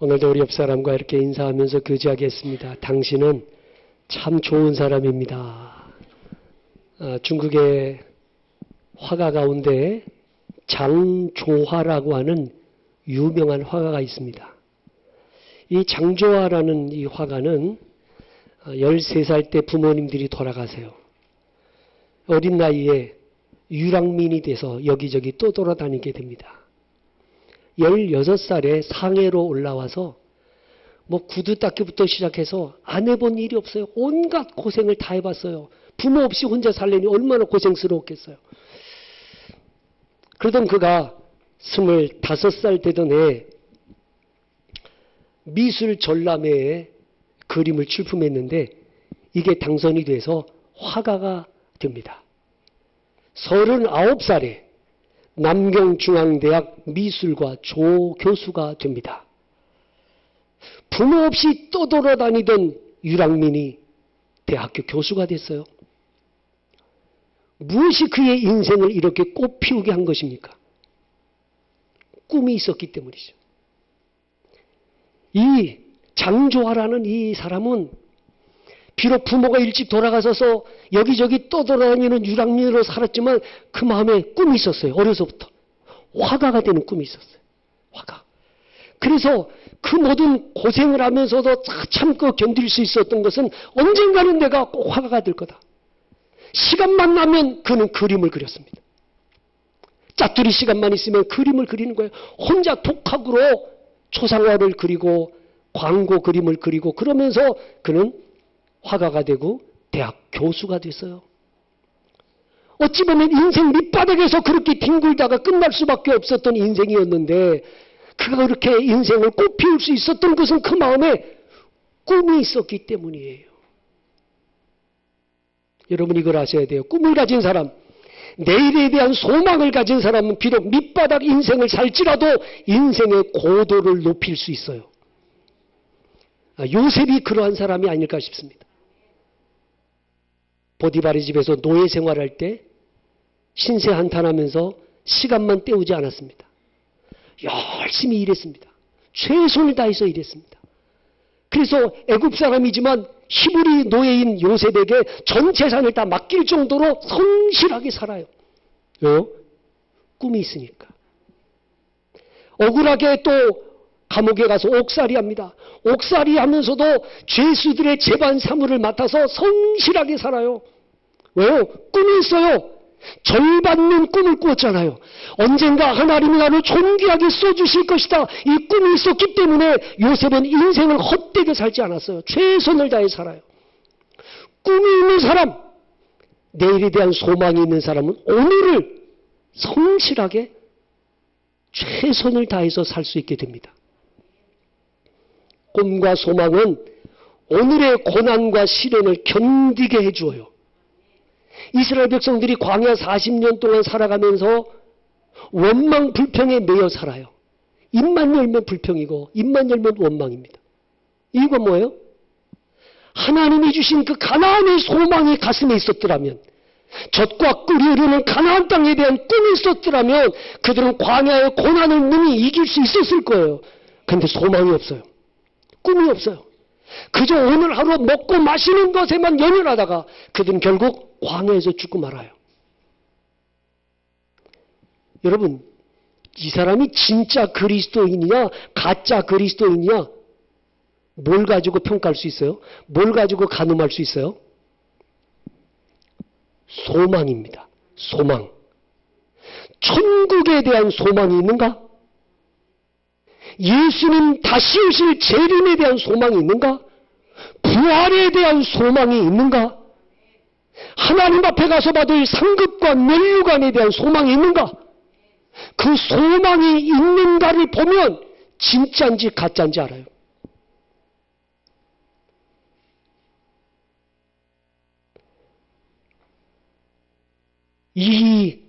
오늘도 우리 옆 사람과 이렇게 인사하면서 교제하겠습니다. 당신은 참 좋은 사람입니다. 중국의 화가 가운데 장조화라고 하는 유명한 화가가 있습니다. 이 장조화라는 이 화가는 13살 때 부모님들이 돌아가세요. 어린 나이에 유랑민이 돼서 여기저기 또 돌아다니게 됩니다. 16살에 상해로 올라와서 구두 닦기부터 시작해서 안 해본 일이 없어요. 온갖 고생을 다 해봤어요. 부모 없이 혼자 살려니 얼마나 고생스러웠겠어요. 그러던 그가 25살 되던 해에 미술 전람회에 그림을 출품했는데 이게 당선이 돼서 화가가 됩니다. 39살에 남경중앙대학 미술과 조교수가 됩니다. 부모 없이 떠돌아다니던 유랑민이 대학교 교수가 됐어요. 무엇이 그의 인생을 이렇게 꽃피우게 한 것입니까? 꿈이 있었기 때문이죠. 이 장조화라는 이 사람은 비록 부모가 일찍 돌아가셔서 여기저기 떠돌아다니는 유랑민으로 살았지만 그 마음에 꿈이 있었어요. 어려서부터. 화가가 되는 꿈이 있었어요. 화가. 그래서 그 모든 고생을 하면서도 참고 견딜 수 있었던 것은 언젠가는 내가 꼭 화가가 될 거다. 시간만 나면 그는 그림을 그렸습니다. 짜투리 시간만 있으면 그림을 그리는 거예요. 혼자 독학으로 초상화를 그리고 광고 그림을 그리고 그러면서 그는 화가가 되고 대학 교수가 됐어요. 어찌 보면 인생 밑바닥에서 그렇게 뒹굴다가 끝날 수밖에 없었던 인생이었는데 그가 그렇게 인생을 꽃피울 수 있었던 것은 그 마음에 꿈이 있었기 때문이에요. 여러분 이걸 아셔야 돼요. 꿈을 가진 사람, 내일에 대한 소망을 가진 사람은 비록 밑바닥 인생을 살지라도 인생의 고도를 높일 수 있어요. 요셉이 그러한 사람이 아닐까 싶습니다. 보디발의 집에서 노예 생활할 때 신세 한탄하면서 시간만 때우지 않았습니다. 열심히 일했습니다. 최선을 다해서 일했습니다. 그래서 애굽 사람이지만 히브리 노예인 요셉에게 전 재산을 다 맡길 정도로 성실하게 살아요. 왜요? 꿈이 있으니까. 억울하게 또 감옥에 가서 옥살이 합니다. 옥살이 하면서도 죄수들의 재반 사무를 맡아서 성실하게 살아요. 왜요? 꿈이 있어요. 절 받는 꿈을 꾸었잖아요. 언젠가 하나님이 나를 존귀하게 써주실 것이다. 이 꿈이 있었기 때문에 요셉은 인생을 헛되게 살지 않았어요. 최선을 다해 살아요. 꿈이 있는 사람, 내일에 대한 소망이 있는 사람은 오늘을 성실하게 최선을 다해서 살 수 있게 됩니다. 꿈과 소망은 오늘의 고난과 시련을 견디게 해주어요. 이스라엘 백성들이 광야 40년 동안 살아가면서 원망 불평에 매여 살아요. 입만 열면 불평이고 입만 열면 원망입니다. 이유가 뭐예요? 하나님이 주신 그 가나안의 소망이 가슴에 있었더라면, 젖과 꿀이 흐르는 가나안 땅에 대한 꿈이 있었더라면 그들은 광야의 고난을 능히 이길 수 있었을 거예요. 그런데 소망이 없어요. 꿈이 없어요. 그저 오늘 하루 먹고 마시는 것에만 연연하다가 그들은 결국 광야에서 죽고 말아요. 여러분, 이 사람이 진짜 그리스도인이냐 가짜 그리스도인이냐 뭘 가지고 평가할 수 있어요? 뭘 가지고 가늠할 수 있어요? 소망입니다. 소망. 천국에 대한 소망이 있는가? 예수님 다시 오실 재림에 대한 소망이 있는가? 부활에 대한 소망이 있는가? 하나님 앞에 가서 받을 상급과 면류관에 대한 소망이 있는가? 그 소망이 있는가를 보면 진짜인지 가짜인지 알아요. 이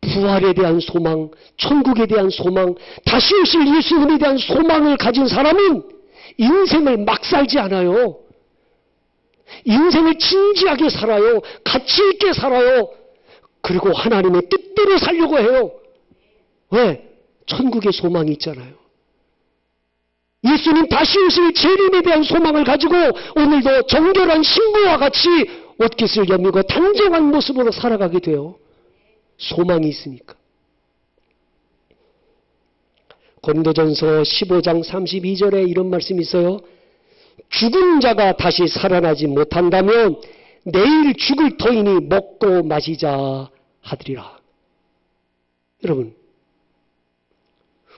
부활에 대한 소망, 천국에 대한 소망, 다시 오실 예수님에 대한 소망을 가진 사람은 인생을 막 살지 않아요. 인생을 진지하게 살아요. 가치 있게 살아요. 그리고 하나님의 뜻대로 살려고 해요. 왜? 천국의 소망이 있잖아요. 예수님 다시 오실 재림에 대한 소망을 가지고 오늘도 정결한 신부와 같이 옷깃을 여미고 단정한 모습으로 살아가게 돼요. 소망이 있으니까. 고린도전서 15장 32절에 이런 말씀이 있어요. 죽은 자가 다시 살아나지 못한다면 내일 죽을 터이니 먹고 마시자 하리라. 여러분,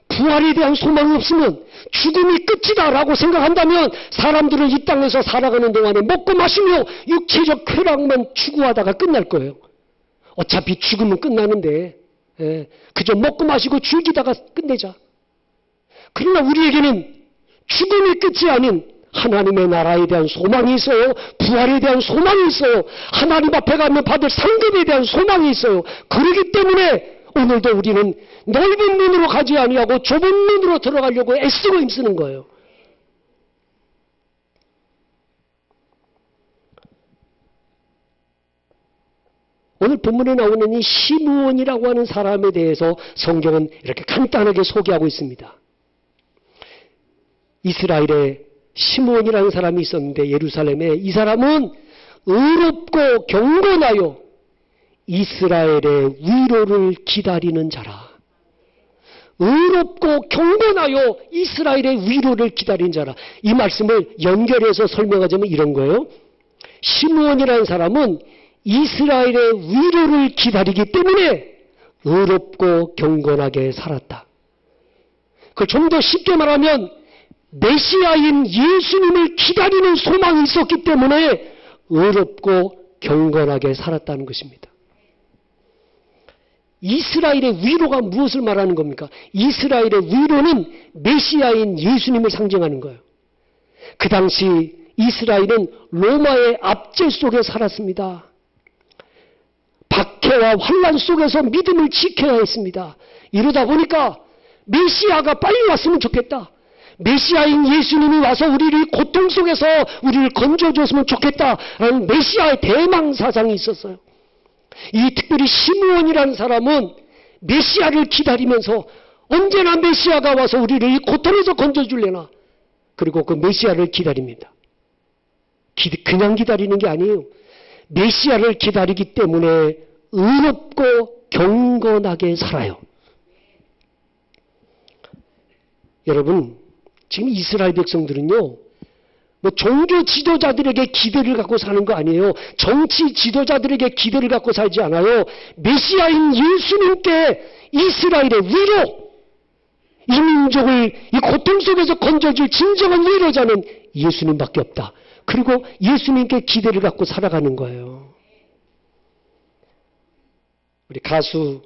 부활에 대한 소망이 없으면 죽음이 끝이다 라고 생각한다면 사람들은 이 땅에서 살아가는 동안에 먹고 마시며 육체적 쾌락만 추구하다가 끝날 거예요. 어차피 죽으면 끝나는데 그저 먹고 마시고 즐기다가 끝내자. 그러나 우리에게는 죽음이 끝이 아닌 하나님의 나라에 대한 소망이 있어요. 부활에 대한 소망이 있어요. 하나님 앞에 가면 받을 상급에 대한 소망이 있어요. 그렇기 때문에 오늘도 우리는 넓은 문으로 가지 아니하고 좁은 문으로 들어가려고 애쓰고 힘쓰는 거예요. 오늘 본문에 나오는 이 시므온이라고 하는 사람에 대해서 성경은 이렇게 간단하게 소개하고 있습니다. 이스라엘에 시므온이라는 사람이 있었는데 예루살렘에 이 사람은 의롭고 경건하여 이스라엘의 위로를 기다리는 자라. 의롭고 경건하여 이스라엘의 위로를 기다리는 자라. 이 말씀을 연결해서 설명하자면 이런 거예요. 시므온이라는 사람은 이스라엘의 위로를 기다리기 때문에 의롭고 경건하게 살았다. 그걸 좀 더 쉽게 말하면 메시아인 예수님을 기다리는 소망이 있었기 때문에 의롭고 경건하게 살았다는 것입니다. 이스라엘의 위로가 무엇을 말하는 겁니까? 이스라엘의 위로는 메시아인 예수님을 상징하는 거예요. 그 당시 이스라엘은 로마의 압제 속에 살았습니다. 박해와 환난 속에서 믿음을 지켜야 했습니다. 이러다 보니까 메시아가 빨리 왔으면 좋겠다. 메시아인 예수님이 와서 우리를 고통 속에서 우리를 건져줬으면 좋겠다라는 메시아의 대망사상이 있었어요. 이 특별히 시므온이라는 사람은 메시아를 기다리면서 언제나 메시아가 와서 우리를 이 고통에서 건져줄래나. 그리고 그 메시아를 기다립니다. 그냥 기다리는 게 아니에요. 메시아를 기다리기 때문에 의롭고 경건하게 살아요. 여러분, 지금 이스라엘 백성들은요, 뭐 종교 지도자들에게 기대를 갖고 사는 거 아니에요. 정치 지도자들에게 기대를 갖고 살지 않아요. 메시아인 예수님께 이스라엘의 위로, 이 민족을 이 고통 속에서 건져줄 진정한 위로자는 예수님밖에 없다. 그리고 예수님께 기대를 갖고 살아가는 거예요. 우리 가수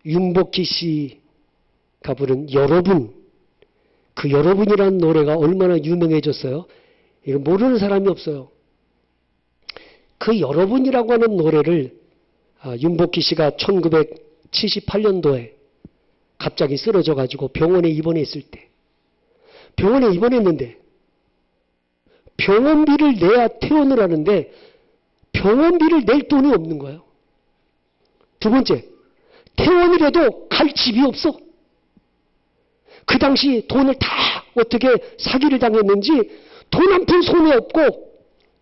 윤복희 씨가 부른 여러분, 그 여러분이라는 노래가 얼마나 유명해졌어요. 이거 모르는 사람이 없어요. 그 여러분이라고 하는 노래를 윤복희 씨가 1978년도에 갑자기 쓰러져가지고 병원에 입원했을 때, 병원에 입원했는데 병원비를 내야 퇴원을 하는데 병원비를 낼 돈이 없는 거예요. 두 번째, 퇴원을 해도 갈 집이 없어. 그 당시 돈을 다 어떻게 사기를 당했는지 돈 한 푼 손에 없고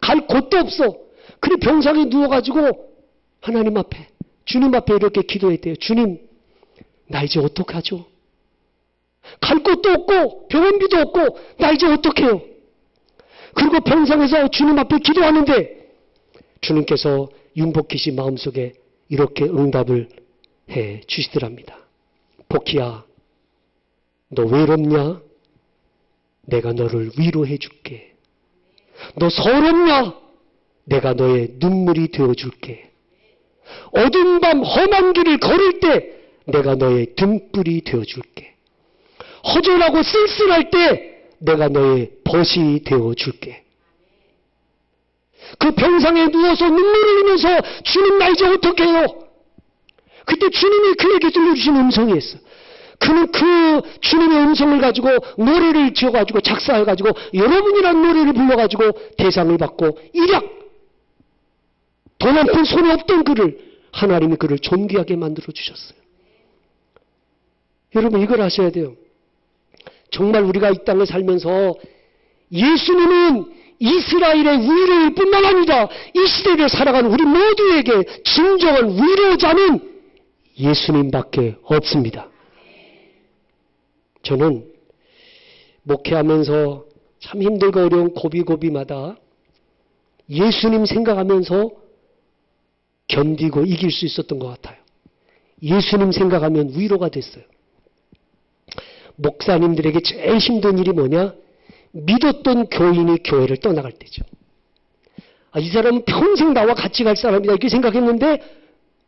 갈 곳도 없어. 그래 병상에 누워가지고 하나님 앞에, 주님 앞에 이렇게 기도했대요. 주님, 나 이제 어떡하죠? 갈 곳도 없고 병원비도 없고 나 이제 어떡해요? 그리고 병상에서 주님 앞에 기도하는데 주님께서 윤복희 씨 마음속에 이렇게 응답을 해 주시더랍니다. 복희야, 너 외롭냐? 내가 너를 위로해 줄게. 너 서럽냐? 내가 너의 눈물이 되어 줄게. 어두운 밤 험한 길을 걸을 때 내가 너의 등불이 되어 줄게. 허전하고 쓸쓸할 때 내가 너의 벗이 되어 줄게. 그 병상에 누워서 눈물을 흘리면서 주님 나 이제 어떻게 해요? 그때 주님이 그에게 들려주신 음성이 있어. 그는 그 주님의 음성을 가지고 노래를 지어가지고 작사해가지고 여러분이라는 노래를 불러가지고 대상을 받고 일약 돈 한 푼 손에 없던 그를 하나님이 그를 존귀하게 만들어 주셨어요. 여러분 이걸 아셔야 돼요. 정말 우리가 이 땅을 살면서 예수님은 이스라엘의 위로일 뿐만 아니라 이 시대를 살아가는 우리 모두에게 진정한 위로자는 예수님밖에 없습니다. 저는 목회하면서 참 힘들고 어려운 고비고비마다 예수님 생각하면서 견디고 이길 수 있었던 것 같아요. 예수님 생각하면 위로가 됐어요. 목사님들에게 제일 힘든 일이 뭐냐? 믿었던 교인이 교회를 떠나갈 때죠. 이 사람은 평생 나와 같이 갈 사람이다 이렇게 생각했는데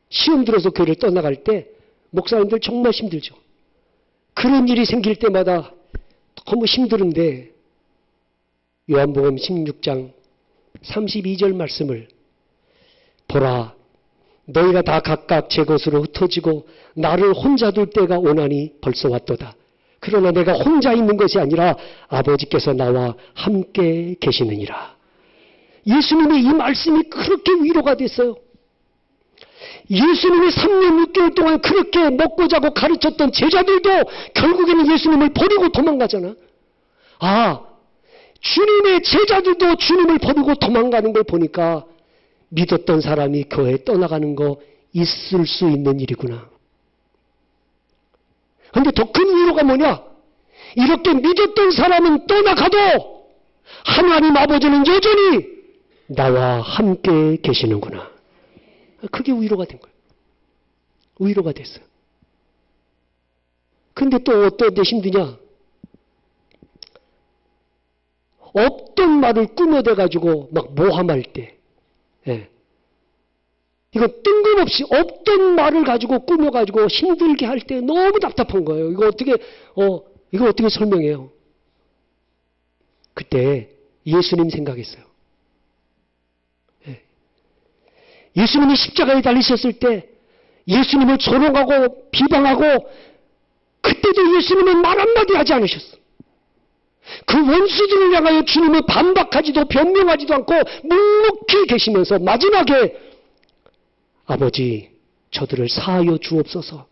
시험 들어서 교회를 떠나갈 때 목사님들 정말 힘들죠. 그런 일이 생길 때마다 너무 힘드는데 요한복음 16장 32절 말씀을 보라 너희가 다 각각 제 것으로 흩어지고 나를 혼자 둘 때가 오나니 벌써 왔도다. 그러나 내가 혼자 있는 것이 아니라 아버지께서 나와 함께 계시느니라. 예수님의 이 말씀이 그렇게 위로가 됐어요. 예수님이 3년 6개월 동안 그렇게 먹고 자고 가르쳤던 제자들도 결국에는 예수님을 버리고 도망가잖아. 주님의 제자들도 주님을 버리고 도망가는 걸 보니까 믿었던 사람이 교회에 떠나가는 거 있을 수 있는 일이구나. 그런데 더 큰 위로가 뭐냐? 이렇게 믿었던 사람은 떠나가도 하나님 아버지는 여전히 나와 함께 계시는구나. 그게 위로가 된 거예요. 위로가 됐어요. 근데 또 어떤 데 힘드냐? 없던 말을 꾸며대가지고 막 모함할 때, 이거 뜬금없이 없던 말을 가지고 꾸며가지고 힘들게 할 때 너무 답답한 거예요. 이거 어떻게 설명해요? 그때 예수님 생각했어요. 예수님이 십자가에 달리셨을 때 예수님을 조롱하고 비방하고 그때도 예수님은 말 한마디 하지 않으셨어요. 그 원수들을 향하여 주님은 반박하지도 변명하지도 않고 묵묵히 계시면서 마지막에 아버지 저들을 사하여 주옵소서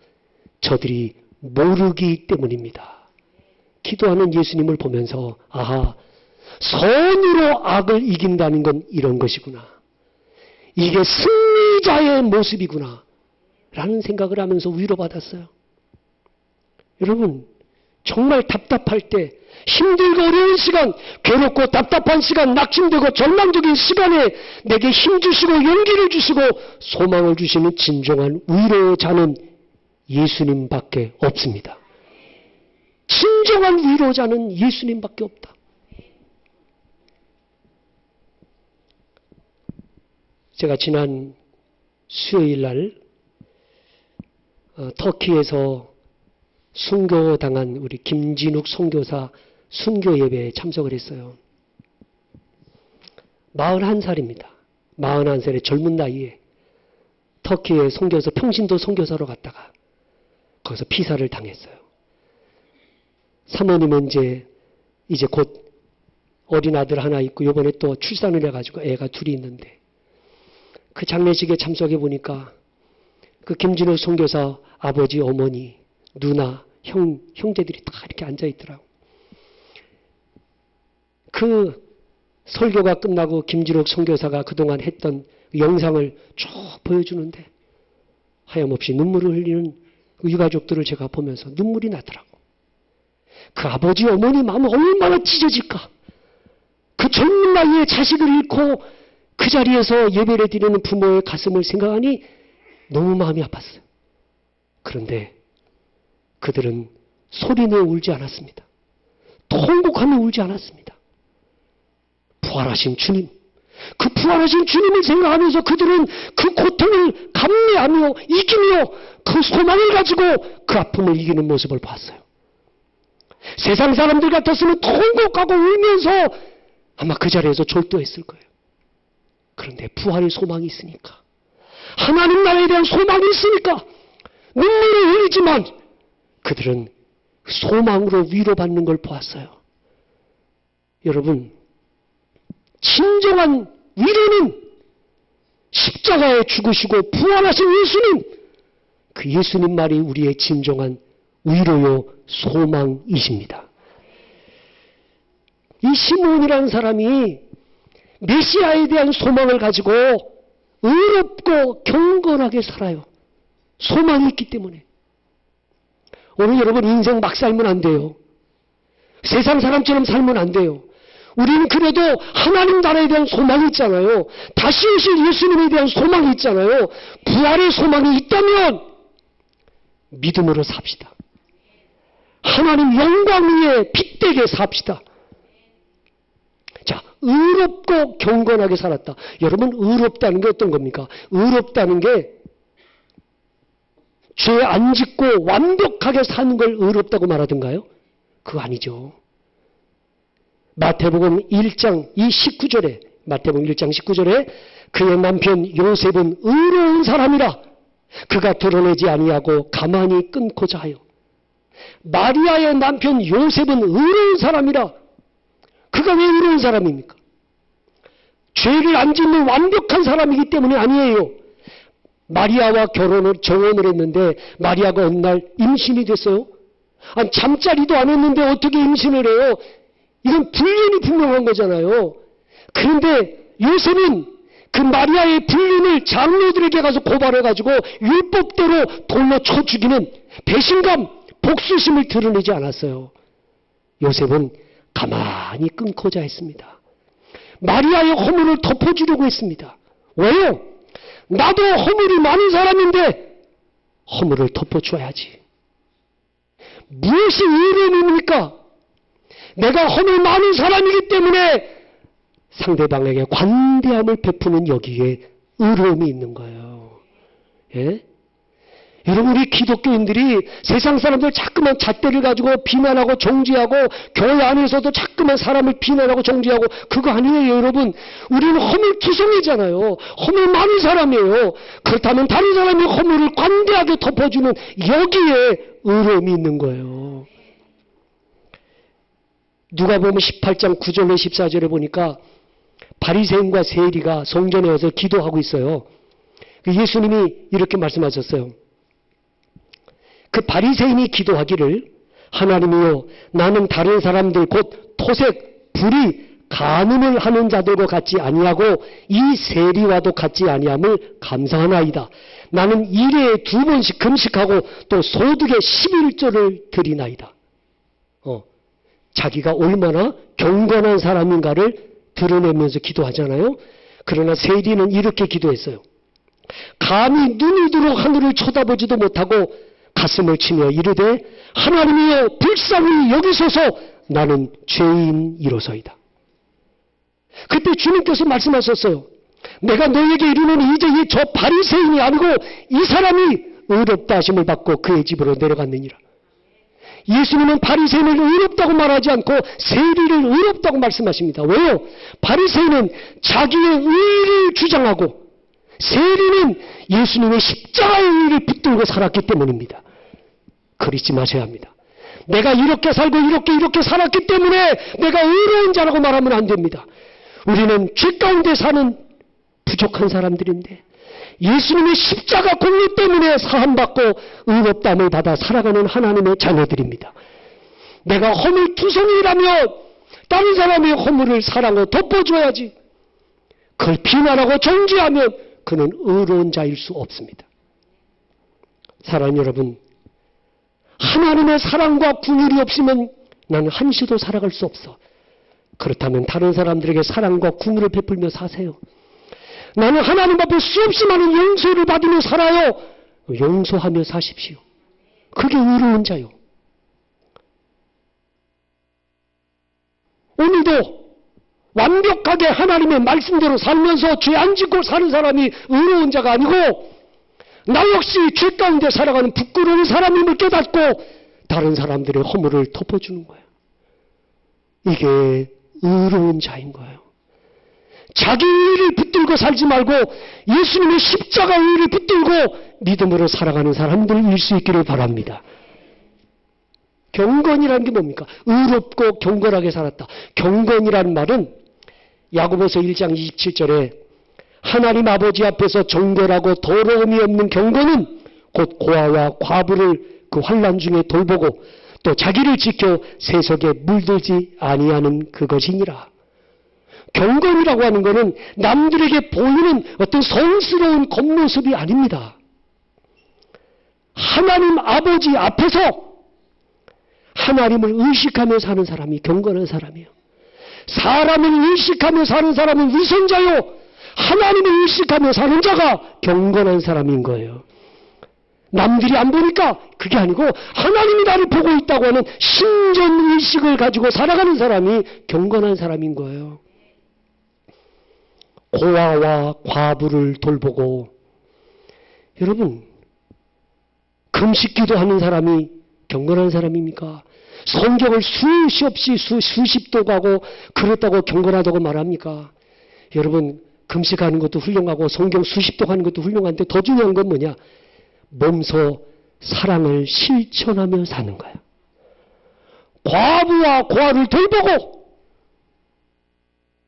저들이 모르기 때문입니다. 기도하는 예수님을 보면서 선으로 악을 이긴다는 건 이런 것이구나. 이게 승리자의 모습이구나 라는 생각을 하면서 위로받았어요. 여러분 정말 답답할 때 힘들고 어려운 시간, 괴롭고 답답한 시간, 낙심되고 절망적인 시간에 내게 힘주시고 용기를 주시고 소망을 주시는 진정한 위로자는 예수님밖에 없습니다. 진정한 위로자는 예수님밖에 없다. 제가 지난 수요일 날 터키에서 순교당한 우리 김진욱 선교사 순교 예배에 참석을 했어요. 41살입니다. 41살의 젊은 나이에 터키에 선교사 평신도 선교사로 갔다가 거기서 피살을 당했어요. 사모님은 이제 곧 어린 아들 하나 있고 이번에 또 출산을 해가지고 애가 둘이 있는데 그 장례식에 참석해 보니까 그 김진욱 선교사 아버지, 어머니, 누나, 형제들이 다 이렇게 앉아 있더라고. 그 설교가 끝나고 김진욱 선교사가 그동안 했던 영상을 쭉 보여주는데 하염없이 눈물을 흘리는 그 유가족들을 제가 보면서 눈물이 나더라고. 그 아버지, 어머니 마음은 얼마나 찢어질까. 그 젊은 나이에 자식을 잃고 그 자리에서 예배를 드리는 부모의 가슴을 생각하니 너무 마음이 아팠어요. 그런데 그들은 소리내어 울지 않았습니다. 통곡하며 울지 않았습니다. 부활하신 주님, 그 부활하신 주님을 생각하면서 그들은 그 고통을 감내하며 이기며 그 소망을 가지고 그 아픔을 이기는 모습을 봤어요. 세상 사람들 같았으면 통곡하고 울면서 아마 그 자리에서 졸도했을 거예요. 그런데 부활의 소망이 있으니까, 하나님 나라에 대한 소망이 있으니까 눈물을 흘리지만 그들은 소망으로 위로받는 걸 보았어요. 여러분, 진정한 위로는 십자가에 죽으시고 부활하신 예수님, 그 예수님 말이 우리의 진정한 위로요 소망이십니다. 이 시몬이라는 사람이 메시아에 대한 소망을 가지고 의롭고 경건하게 살아요. 소망이 있기 때문에. 오늘 여러분 인생 막 살면 안 돼요. 세상 사람처럼 살면 안 돼요. 우리는 그래도 하나님 나라에 대한 소망이 있잖아요. 다시 오실 예수님에 대한 소망이 있잖아요. 부활의 소망이 있다면 믿음으로 삽시다. 하나님 영광 위에 빛되게 삽시다. 자, 의롭고 경건하게 살았다. 여러분, 의롭다는 게 어떤 겁니까? 의롭다는 게 죄 안 짓고 완벽하게 사는 걸 의롭다고 말하던가요? 그거 아니죠. 마태복음 1장 이 19절에 마태복음 1장 19절에 그의 남편 요셉은 의로운 사람이라 그가 드러내지 아니하고 가만히 끊고자 하여. 마리아의 남편 요셉은 의로운 사람이라. 그가 왜 의로운 사람입니까? 죄를 안 짓는 완벽한 사람이기 때문에 아니에요. 마리아와 정혼을 했는데 마리아가 어느 날 임신이 됐어요. 아니, 잠자리도 안 했는데 어떻게 임신을 해요? 이건 불륜이 분명한 거잖아요. 그런데 요셉은 그 마리아의 불륜을 장로들에게 가서 고발해가지고 율법대로 돌로 쳐 죽이는 배신감, 복수심을 드러내지 않았어요. 요셉은 가만히 끊고자 했습니다. 마리아의 허물을 덮어주려고 했습니다. 왜요? 나도 허물이 많은 사람인데 허물을 덮어줘야지. 무엇이 의로움입니까? 내가 허물 많은 사람이기 때문에 상대방에게 관대함을 베푸는 여기에 의로움이 있는 거예요. 예? 여러분, 우리 기독교인들이 세상 사람들 자꾸만 잣대를 가지고 비난하고 정죄하고 교회 안에서도 자꾸만 사람을 비난하고 정죄하고 그거 아니에요. 여러분, 우리는 허물투성이잖아요. 허물 많은 사람이에요. 그렇다면 다른 사람이 허물을 관대하게 덮어주는 여기에 의로움이 있는 거예요. 누가복음 18장 9절에 14절에 보니까 바리새인과 세리가 성전에 와서 기도하고 있어요. 예수님이 이렇게 말씀하셨어요. 그 바리새인이 기도하기를 하나님이여 나는 다른 사람들 곧 토색, 불의, 간음을 하는 자들과 같지 아니하고 이 세리와도 같지 아니함을 감사하나이다. 나는 일에 2번씩 금식하고 또 소득의 11조를 드리나이다. 자기가 얼마나 경건한 사람인가를 드러내면서 기도하잖아요. 그러나 세리는 이렇게 기도했어요. 감히 눈을 들어 하늘을 쳐다보지도 못하고 가슴을 치며 이르되 하나님이여 불쌍히 여기소서 나는 죄인이로소이다. 그때 주님께서 말씀하셨어요. 내가 너에게 이르노니 이제 저 바리새인이 아니고 이 사람이 의롭다 하심을 받고 그의 집으로 내려갔느니라. 예수님은 바리새인을 의롭다고 말하지 않고 세리를 의롭다고 말씀하십니다. 왜요? 바리새인은 자기의 의를 주장하고 세리는 예수님의 십자가의 의를 붙들고 살았기 때문입니다. 그러지 마셔야 합니다. 내가 이렇게 살고 이렇게 살았기 때문에 내가 의로운 자라고 말하면 안 됩니다. 우리는 죄 가운데 사는 부족한 사람들인데 예수님의 십자가 공로 때문에 사함받고 의롭다함을 받아 살아가는 하나님의 자녀들입니다. 내가 허물투성이라면 다른 사람의 허물을 사랑하고 덮어줘야지. 그걸 비난하고 정죄하면 그는 의로운 자일 수 없습니다. 사랑하는 여러분, 하나님의 사랑과 긍휼이 없으면 나는 한시도 살아갈 수 없어. 그렇다면 다른 사람들에게 사랑과 긍휼을 베풀며 사세요. 나는 하나님 앞에 수없이 많은 용서를 받으며 살아요. 용서하며 사십시오. 그게 의로운 자요. 오늘도 완벽하게 하나님의 말씀대로 살면서 죄 안 짓고 사는 사람이 의로운 자가 아니고 나 역시 죄 가운데 살아가는 부끄러운 사람임을 깨닫고 다른 사람들의 허물을 덮어주는 거예요. 이게 의로운 자인 거예요. 자기 의를 붙들고 살지 말고 예수님의 십자가 의를 붙들고 믿음으로 살아가는 사람들일 수 있기를 바랍니다. 경건이라는 게 뭡니까? 의롭고 경건하게 살았다. 경건이라는 말은 야고보서 1장 27절에 하나님 아버지 앞에서 정결하고 더러움이 없는 경건은 곧 고아와 과부를 그 환난 중에 돌보고 또 자기를 지켜 세속에 물들지 아니하는 그것이니라. 경건이라고 하는 것은 남들에게 보이는 어떤 성스러운 겉모습이 아닙니다. 하나님 아버지 앞에서 하나님을 의식하며 사는 사람이 경건한 사람이에요. 사람을 의식하며 사는 사람은 위선자요, 하나님을 의식하며 사는 자가 경건한 사람인 거예요. 남들이 안 보니까 그게 아니고 하나님이 나를 보고 있다고 하는 신전의식을 가지고 살아가는 사람이 경건한 사람인 거예요. 고아와 과부를 돌보고, 여러분, 금식 기도하는 사람이 경건한 사람입니까? 성경을 수시 없이 수십 도 가고 그랬다고 경건하다고 말합니까? 여러분, 금식하는 것도 훌륭하고 성경 수십 도 가는 것도 훌륭한데 더 중요한 건 뭐냐? 몸소 사랑을 실천하며 사는 거야. 과부와 고아를 돌보고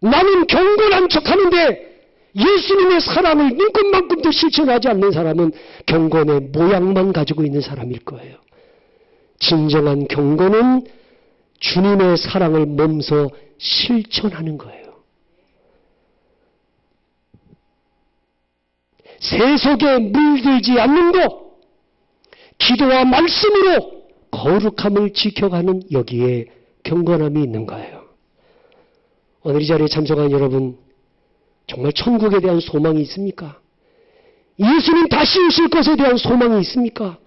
나는 경건한 척하는데 예수님의 사랑을 눈꽃만큼도 실천하지 않는 사람은 경건의 모양만 가지고 있는 사람일 거예요. 진정한 경건은 주님의 사랑을 몸소 실천하는 거예요. 세속에 물들지 않는 것, 기도와 말씀으로 거룩함을 지켜가는 여기에 경건함이 있는 거예요. 오늘 이 자리에 참석한 여러분, 정말 천국에 대한 소망이 있습니까? 예수님 다시 오실 것에 대한 소망이 있습니까?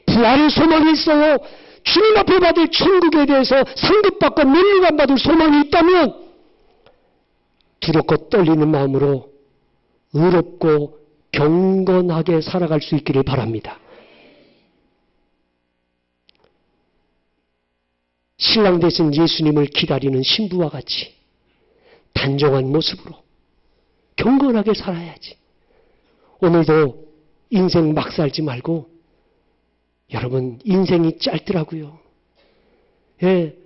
부활의 소망이 있어요. 주님 앞에 받을 천국에 대해서 상급받고 면류관 받을 소망이 있다면 두렵고 떨리는 마음으로 의롭고 경건하게 살아갈 수 있기를 바랍니다. 신랑 되신 예수님을 기다리는 신부와 같이 단정한 모습으로 경건하게 살아야지. 오늘도 인생 막 살지 말고, 여러분, 인생이 짧더라고요. 예,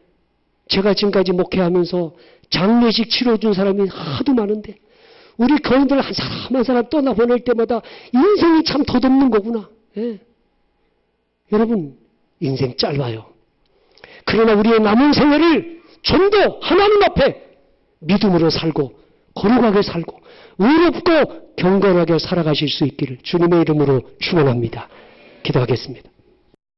제가 지금까지 목회하면서 장례식 치러준 사람이 하도 많은데 우리 교인들 한 사람 한 사람 떠나보낼 때마다 인생이 참 덧없는 거구나. 예. 여러분, 인생 짧아요. 그러나 우리의 남은 생애를 좀 더 하나님 앞에 믿음으로 살고 거룩하게 살고 의롭고 경건하게 살아가실 수 있기를 주님의 이름으로 축원합니다. 기도하겠습니다.